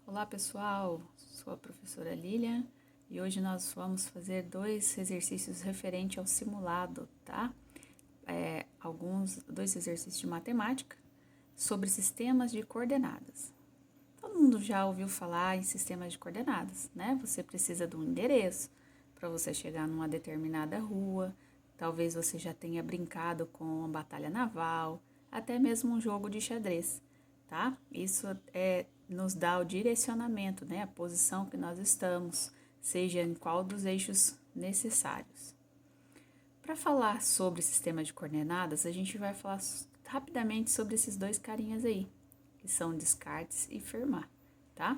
Olá pessoal, sou a professora Lilian e hoje nós vamos fazer dois exercícios referente ao simulado, tá? Dois exercícios de matemática sobre sistemas de coordenadas. Todo mundo já ouviu falar em sistemas de coordenadas, né? Você precisa de um endereço para você chegar numa determinada rua, talvez você já tenha brincado com uma batalha naval, até mesmo um jogo de xadrez, tá? Isso nos dá o direcionamento, né? A posição que nós estamos, seja em qual dos eixos necessários. Para falar sobre sistema de coordenadas, a gente vai falar rapidamente sobre esses dois carinhas aí, que são Descartes e Fermat, tá?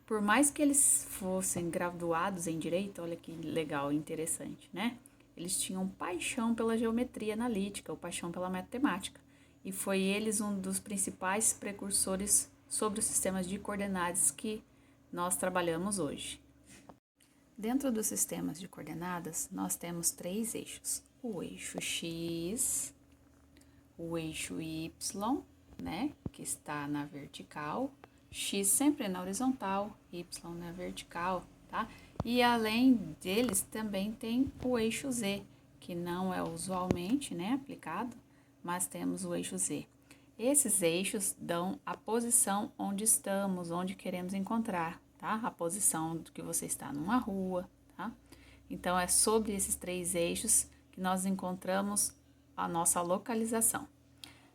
Por mais que eles fossem graduados em direito, olha que legal e interessante, né? Eles tinham paixão pela geometria analítica, ou paixão pela matemática, e foi eles um dos principais precursores sobre os sistemas de coordenadas que nós trabalhamos hoje. Dentro dos sistemas de coordenadas, nós temos três eixos: o eixo X, o eixo Y, né, que está na vertical, X sempre na horizontal, Y na vertical, tá? E além deles também tem o eixo Z, que não é usualmente, né, aplicado, mas temos o eixo Z. Esses eixos dão a posição onde estamos, onde queremos encontrar, tá? A posição do que você está numa rua, tá? Então, é sobre esses três eixos que nós encontramos a nossa localização.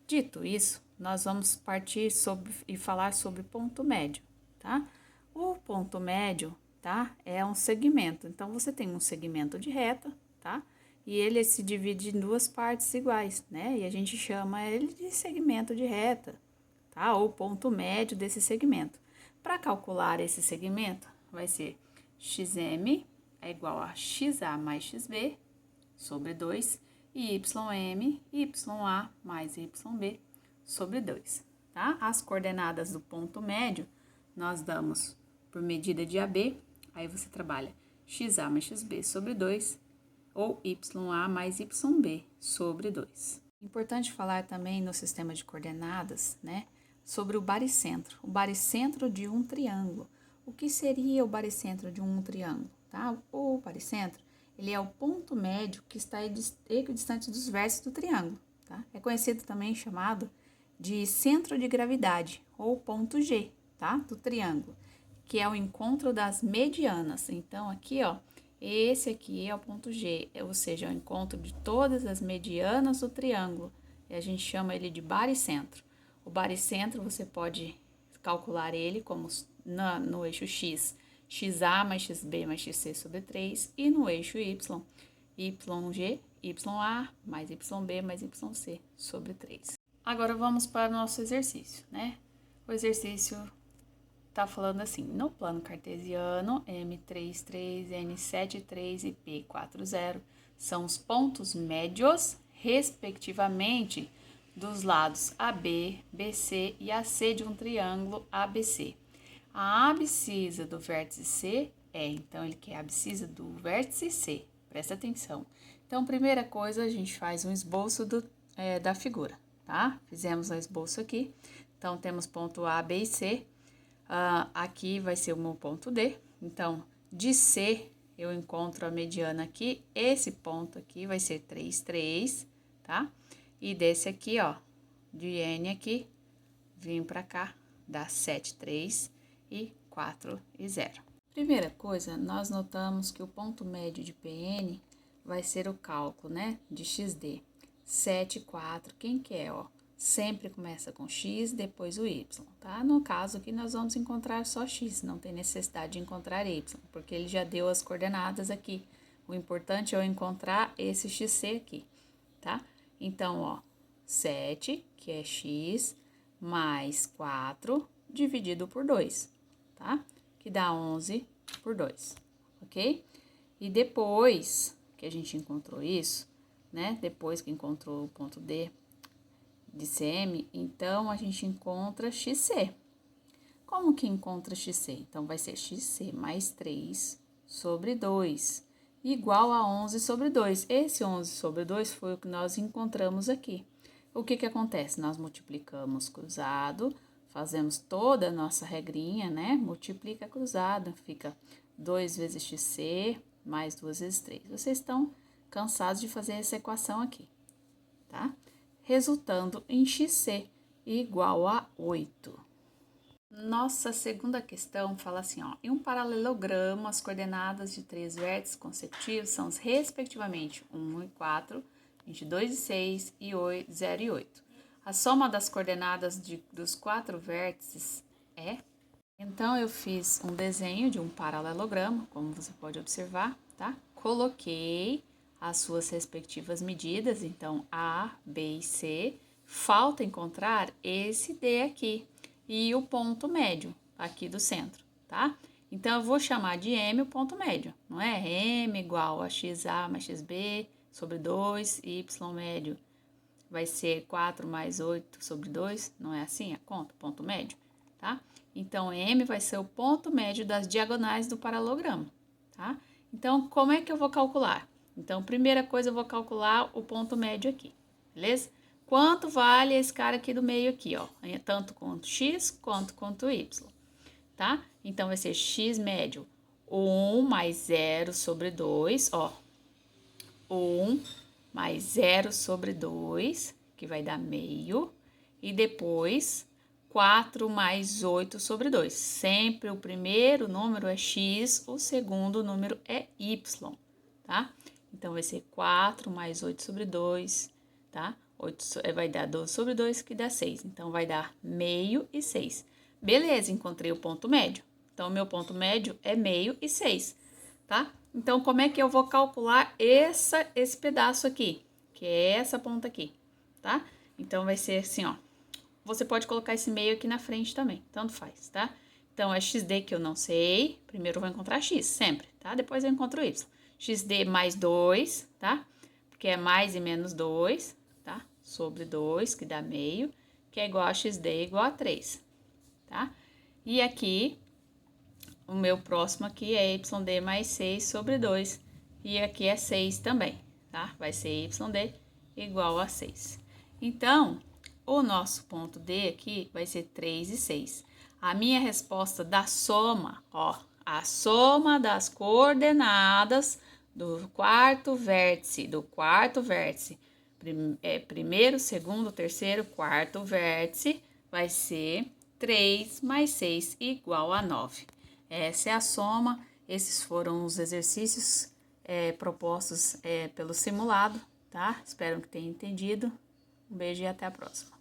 Dito isso, nós vamos partir e falar sobre ponto médio, tá? O ponto médio, tá? É um segmento. Então, você tem um segmento de reta, tá? E ele se divide em duas partes iguais, né? E a gente chama ele de segmento de reta, tá? Ou ponto médio desse segmento. Para calcular esse segmento, vai ser xm é igual a xa mais xb sobre 2 e ya mais yb sobre 2, tá? As coordenadas do ponto médio nós damos por medida de AB, aí você trabalha xa mais xb sobre 2 ou ya mais yb sobre 2. Importante falar também no sistema de coordenadas, né, sobre o baricentro de um triângulo. O que seria o baricentro de um triângulo, tá? O baricentro, ele é o ponto médio que está equidistante dos vértices do triângulo, tá? É conhecido também chamado de centro de gravidade, ou ponto G, tá? Do triângulo, que é o encontro das medianas. Então, aqui, ó, esse aqui é o ponto G, ou seja, é o encontro de todas as medianas do triângulo, e a gente chama ele de baricentro. O baricentro, você pode calcular ele como no eixo X, xa mais xb mais xc sobre 3, e no eixo Y, YG, YA mais YB mais YC sobre 3. Agora vamos para o nosso exercício, né? O exercício tá falando assim: no plano cartesiano, M33, N73 e P40 são os pontos médios, respectivamente, dos lados AB, BC e AC de um triângulo ABC. A abscissa do vértice C então ele quer a abscissa do vértice C, presta atenção. Então, primeira coisa, a gente faz um esboço da figura, tá? Fizemos um esboço aqui, então temos ponto A, B e C. Aqui vai ser o meu ponto D, então de C eu encontro a mediana aqui, esse ponto aqui vai ser 3, 3, tá? E desse aqui, ó, de N aqui, vim pra cá, dá 7, 3 e 4 e 0. Primeira coisa, nós notamos que o ponto médio de PN vai ser o cálculo, né, de XD. 7, 4, quem que é, ó? Sempre começa com X, depois o Y, tá? No caso aqui, nós vamos encontrar só X, não tem necessidade de encontrar Y, porque ele já deu as coordenadas aqui. O importante é eu encontrar esse XC aqui, tá? Então, ó, 7, que é X, mais 4, dividido por 2, tá? Que dá 11 por 2, ok? E depois que a gente encontrou isso, né? Depois que encontrou o ponto D de CM, então a gente encontra XC. Como que encontra XC? Então, vai ser XC mais 3 sobre 2, igual a 11 sobre 2. Esse 11 sobre 2 foi o que nós encontramos aqui. O que que acontece? Nós multiplicamos cruzado, fazemos toda a nossa regrinha, né? Multiplica cruzado, fica 2 vezes xc mais 2 vezes 3. Vocês estão cansados de fazer essa equação aqui, tá? Resultando em xc igual a 8. Nossa segunda questão fala assim, ó, em um paralelogramo, as coordenadas de 3 vértices consecutivos são, respectivamente, 1 e 4, 22 e 6 e 8, 0 e 8. A soma das coordenadas dos 4 vértices é... Então, eu fiz um desenho de um paralelogramo, como você pode observar, tá? Coloquei as suas respectivas medidas, então, A, B e C. Falta encontrar esse D aqui e o ponto médio aqui do centro, tá? Então, eu vou chamar de M o ponto médio, não é? M igual a XA mais XB sobre 2, Y médio vai ser 4 mais 8 sobre 2, não é assim a conta? Ponto médio, tá? Então, M vai ser o ponto médio das diagonais do paralelogramo, tá? Então, como é que eu vou calcular? Então, primeira coisa, eu vou calcular o ponto médio aqui, beleza? Quanto vale esse cara aqui do meio aqui, ó? Tanto quanto X quanto Y, tá? Então, vai ser X médio 1 mais 0 sobre 2, ó. 1 mais 0 sobre 2, que vai dar meio. E depois, 4 mais 8 sobre 2. Sempre o primeiro número é x, o segundo número é y, tá? Então, vai ser 4 mais 8 sobre 2, tá? 8, vai dar 12 sobre 2, que dá 6. Então, vai dar meio e 6. Beleza, encontrei o ponto médio. Então, o meu ponto médio é meio e 6, tá? Então, como é que eu vou calcular esse pedaço aqui? Que é essa ponta aqui, tá? Então, vai ser assim, ó. Você pode colocar esse meio aqui na frente também, tanto faz, tá? Então, é XD que eu não sei. Primeiro eu vou encontrar X, sempre, tá? Depois eu encontro Y. XD mais 2, tá? Porque é mais e menos 2, tá? Sobre 2, que dá meio, que é igual a XD igual a 3, tá? E aqui, o meu próximo aqui é YD mais 6 sobre 2. E aqui é 6 também, tá? Vai ser YD igual a 6. Então, o nosso ponto D aqui vai ser 3 e 6. A minha resposta da soma, ó, a soma das coordenadas do quarto vértice, primeiro, segundo, terceiro, quarto vértice, vai ser 3 mais 6 igual a 9. Essa é a soma, esses foram os exercícios propostos pelo simulado, tá? Espero que tenha entendido. Um beijo e até a próxima.